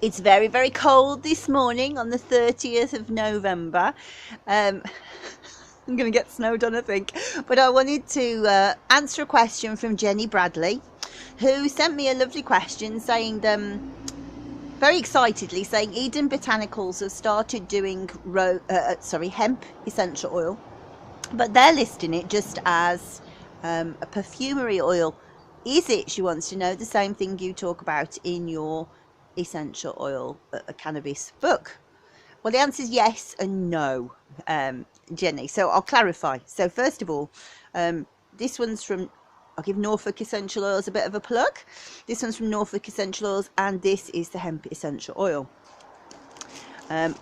It's very, very cold this morning on the 30th of November. I'm going to get snowed on, I think. But I wanted to answer a question from Jenny Bradley, who sent me a lovely question saying, very excitedly, saying Eden Botanicals have started doing hemp essential oil, but they're listing it just as a perfumery oil. Is it, she wants to know, the same thing you talk about in your essential oil cannabis book? Well, the answer is yes and no, Jenny. So I'll clarify. So first of all, this one's from, I'll give Norfolk Essential Oils a bit of a plug. This one's from Norfolk Essential Oils, and this is the hemp essential oil.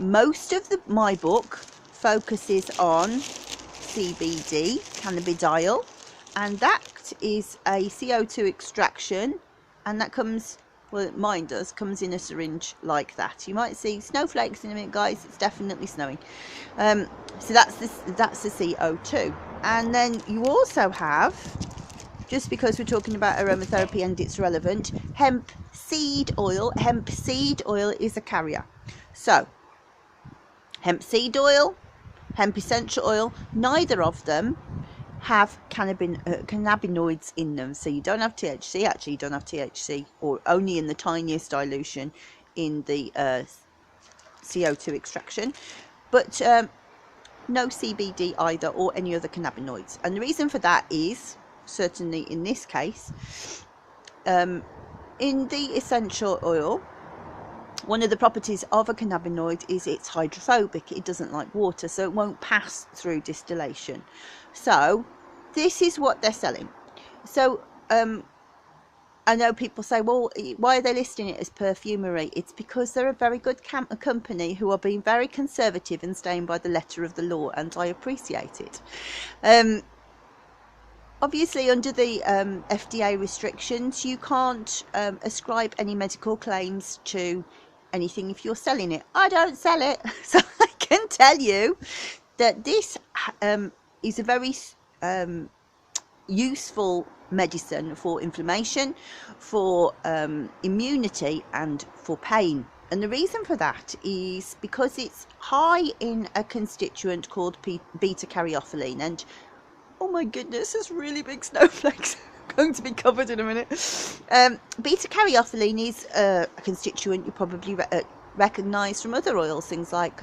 Most of my book focuses on CBD, cannabidiol, and that is a CO2 extraction, and that comes, well, mine does, comes in a syringe like that. You might see snowflakes in a minute, guys. It's definitely snowing. So that's the CO2. And then you also have, just because we're talking about aromatherapy and it's relevant, hemp seed oil. Hemp seed oil is a carrier. So hemp seed oil, hemp essential oil, neither of them have cannabinoids in them. So you don't have THC. Actually, you don't have THC, or only in the tiniest dilution in the CO2 extraction, but no CBD either, or any other cannabinoids. And the reason for that is, certainly in this case, in the essential oil, one of the properties of a cannabinoid is it's hydrophobic. It doesn't like water, so it won't pass through distillation. So this is what they're selling. So I know people say, well, why are they listing it as perfumery? It's because they're a very good company who are being very conservative and staying by the letter of the law, and I appreciate it. Obviously, under the FDA restrictions, you can't ascribe any medical claims to anything if you're selling it. I don't sell it, so I can tell you that this is a very useful medicine for inflammation, for immunity, and for pain. And the reason for that is because it's high in a constituent called beta-caryophyllene. And oh my goodness, there's really big snowflakes. I'm going to be covered in a minute. Beta-caryophyllene is a constituent you probably recognise from other oils, things like,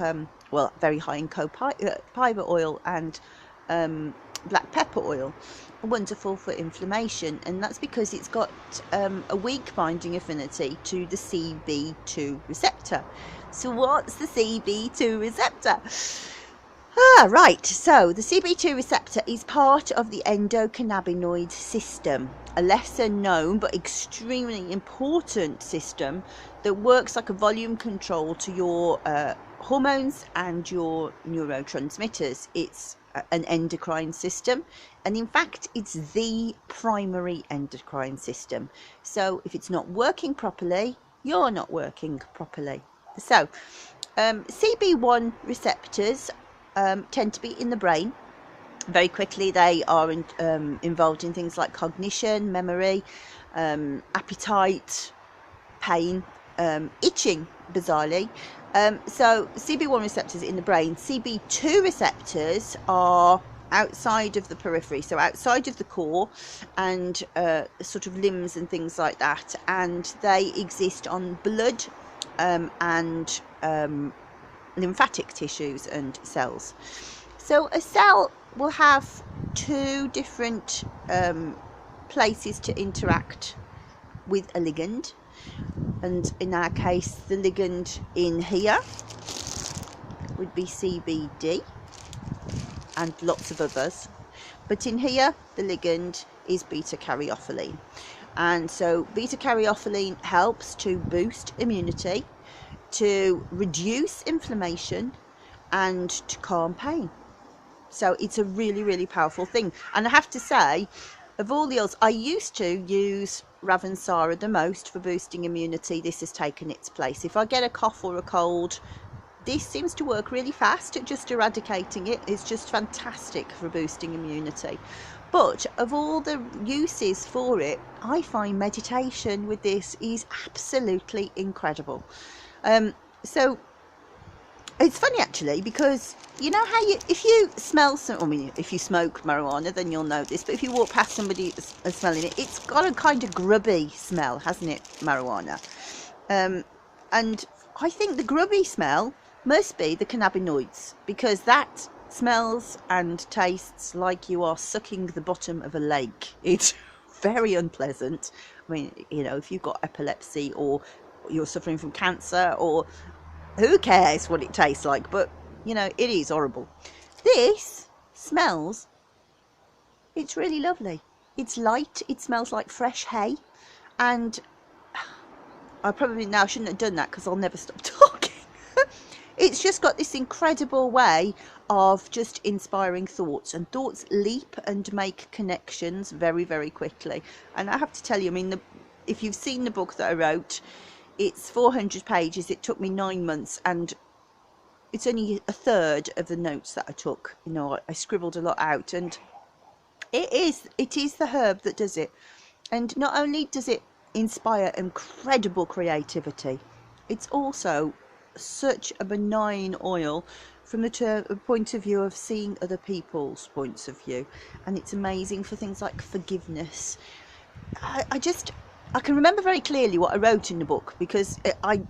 well, very high in copaiba oil and black pepper oil. Wonderful for inflammation, and that's because it's got a weak binding affinity to the CB2 receptor. So what's the CB2 receptor? Right, so the CB2 receptor is part of the endocannabinoid system, a lesser known but extremely important system that works like a volume control to your hormones and your neurotransmitters. It's an endocrine system, and in fact it's the primary endocrine system. So if it's not working properly, you're not working properly. So CB1 receptors tend to be in the brain. Very quickly they are involved in things like cognition, memory, appetite, pain, itching, bizarrely. So CB1 receptors in the brain. CB2 receptors are outside of the periphery, so outside of the core and sort of limbs and things like that, and they exist on blood and lymphatic tissues and cells. So a cell will have two different places to interact with a ligand, and in our case the ligand in here would be CBD and lots of others, but in here the ligand is beta-caryophyllene. And so beta-caryophyllene helps to boost immunity, to reduce inflammation, and to calm pain. So it's a really, really powerful thing. And I have to say, of all the oils, I used to use Ravensara the most for boosting immunity. This has taken its place. If I get a cough or a cold, this seems to work really fast at just eradicating it. It's just fantastic for boosting immunity. But of all the uses for it, I find meditation with this is absolutely incredible. So it's funny actually, because you know how if you smell some, I mean, if you smoke marijuana, then you'll know this, but if you walk past somebody smelling it, it's got a kind of grubby smell, hasn't it, marijuana? And I think the grubby smell must be the cannabinoids, because that smells and tastes like you are sucking the bottom of a lake. It's very unpleasant. I mean, you know, if you've got epilepsy or you're suffering from cancer, or who cares what it tastes like, but you know, it is horrible. This smells, it's really lovely. It's light, it smells like fresh hay, and I probably now shouldn't have done that because I'll never stop talking. It's just got this incredible way of just inspiring thoughts, and thoughts leap and make connections very, very quickly. And I have to tell you, I mean, if you've seen the book that I wrote, it's 400 pages. It took me 9 months, and it's only a third of the notes that I took. You know, I scribbled a lot out, and it is the herb that does it. And not only does it inspire incredible creativity, it's also such a benign oil from the point of view of seeing other people's points of view, and it's amazing for things like forgiveness. I can remember very clearly what I wrote in the book, because I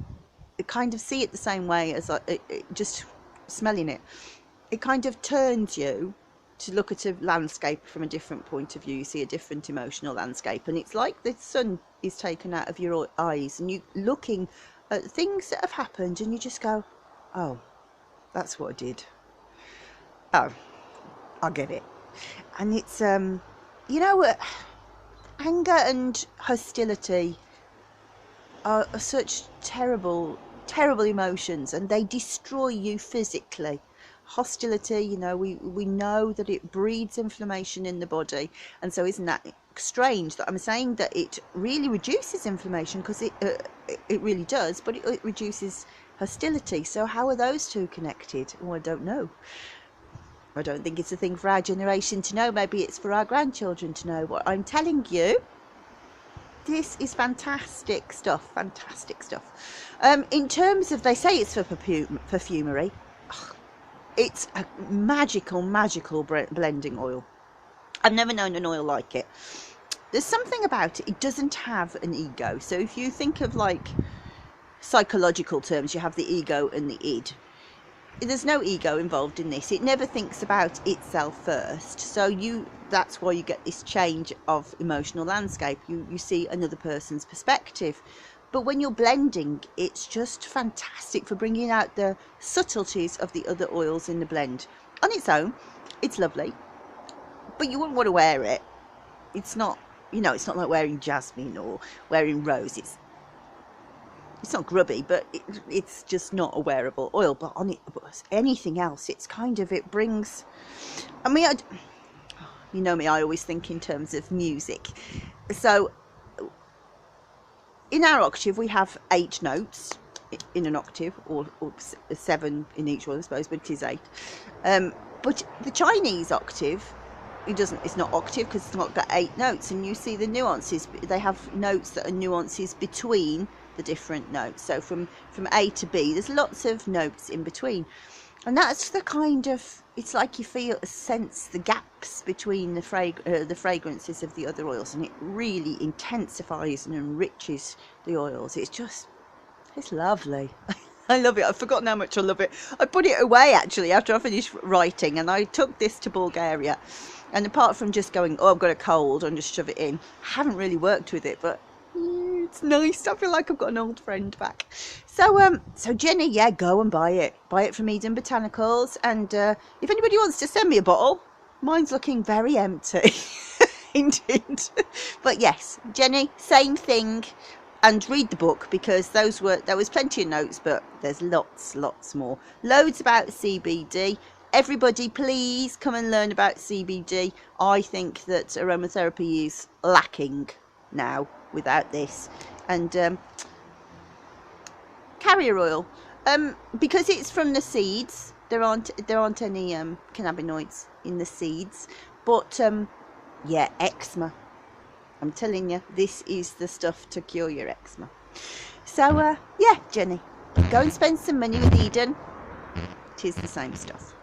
kind of see it the same way as just smelling it. It kind of turns you to look at a landscape from a different point of view. You see a different emotional landscape, and it's like the sun is taken out of your eyes, and you looking at things that have happened, and you just go, oh, that's what I did. Oh, I get it. And it's you know, anger and hostility are such terrible emotions, and they destroy you physically. Hostility, you know, we know that it breeds inflammation in the body, and so isn't that strange that I'm saying that it really reduces inflammation, because it really does, but it reduces hostility. So how are those two connected? Well, I don't know. I don't think it's a thing for our generation to know. Maybe it's for our grandchildren to know. What I'm telling you, this is fantastic stuff, fantastic stuff. In terms of, they say it's for perfumery. It's a magical blending oil. I've never known an oil like it. There's something about it, it doesn't have an ego. So if you think of like psychological terms, you have the ego and the id. There's no ego involved in this. It never thinks about itself first. So that's why you get this change of emotional landscape. You see another person's perspective. But when you're blending, it's just fantastic for bringing out the subtleties of the other oils in the blend. On its own, it's lovely, but you wouldn't want to wear it. It's not, you know, it's not like wearing jasmine or wearing rose. It's not grubby, but it's just not a wearable oil. But on it, anything else, it's kind of, it brings, I mean, you know me, I always think in terms of music. So in our octave, we have 8 notes in an octave, or 7 in each one, I suppose, but it is 8. But the Chinese octave, it's not octave because it's not got 8 notes, and you see the nuances. They have notes that are nuances between the different notes. So from A to B, there's lots of notes in between. And that's the kind of, it's like you sense the gaps between the fragrances of the other oils, and it really intensifies and enriches the oils. It's lovely. I love it. I've forgotten how much I love it. I put it away actually after I finished writing, and I took this to Bulgaria. And apart from just going, oh, I've got a cold, and just shove it in, I haven't really worked with it, but it's nice. I feel like I've got an old friend back. So Jenny, yeah, go and buy it. Buy it from Eden Botanicals. And if anybody wants to send me a bottle, mine's looking very empty. Indeed. But yes, Jenny, same thing. And read the book, because there was plenty of notes, but there's lots more. Loads about CBD. Everybody, please come and learn about CBD. I think that aromatherapy is lacking now without this. And carrier oil, because it's from the seeds, there aren't any cannabinoids in the seeds, but yeah, eczema, I'm telling you, this is the stuff to cure your eczema. So yeah, Jenny. Go and spend some money with Eden. It is the same stuff.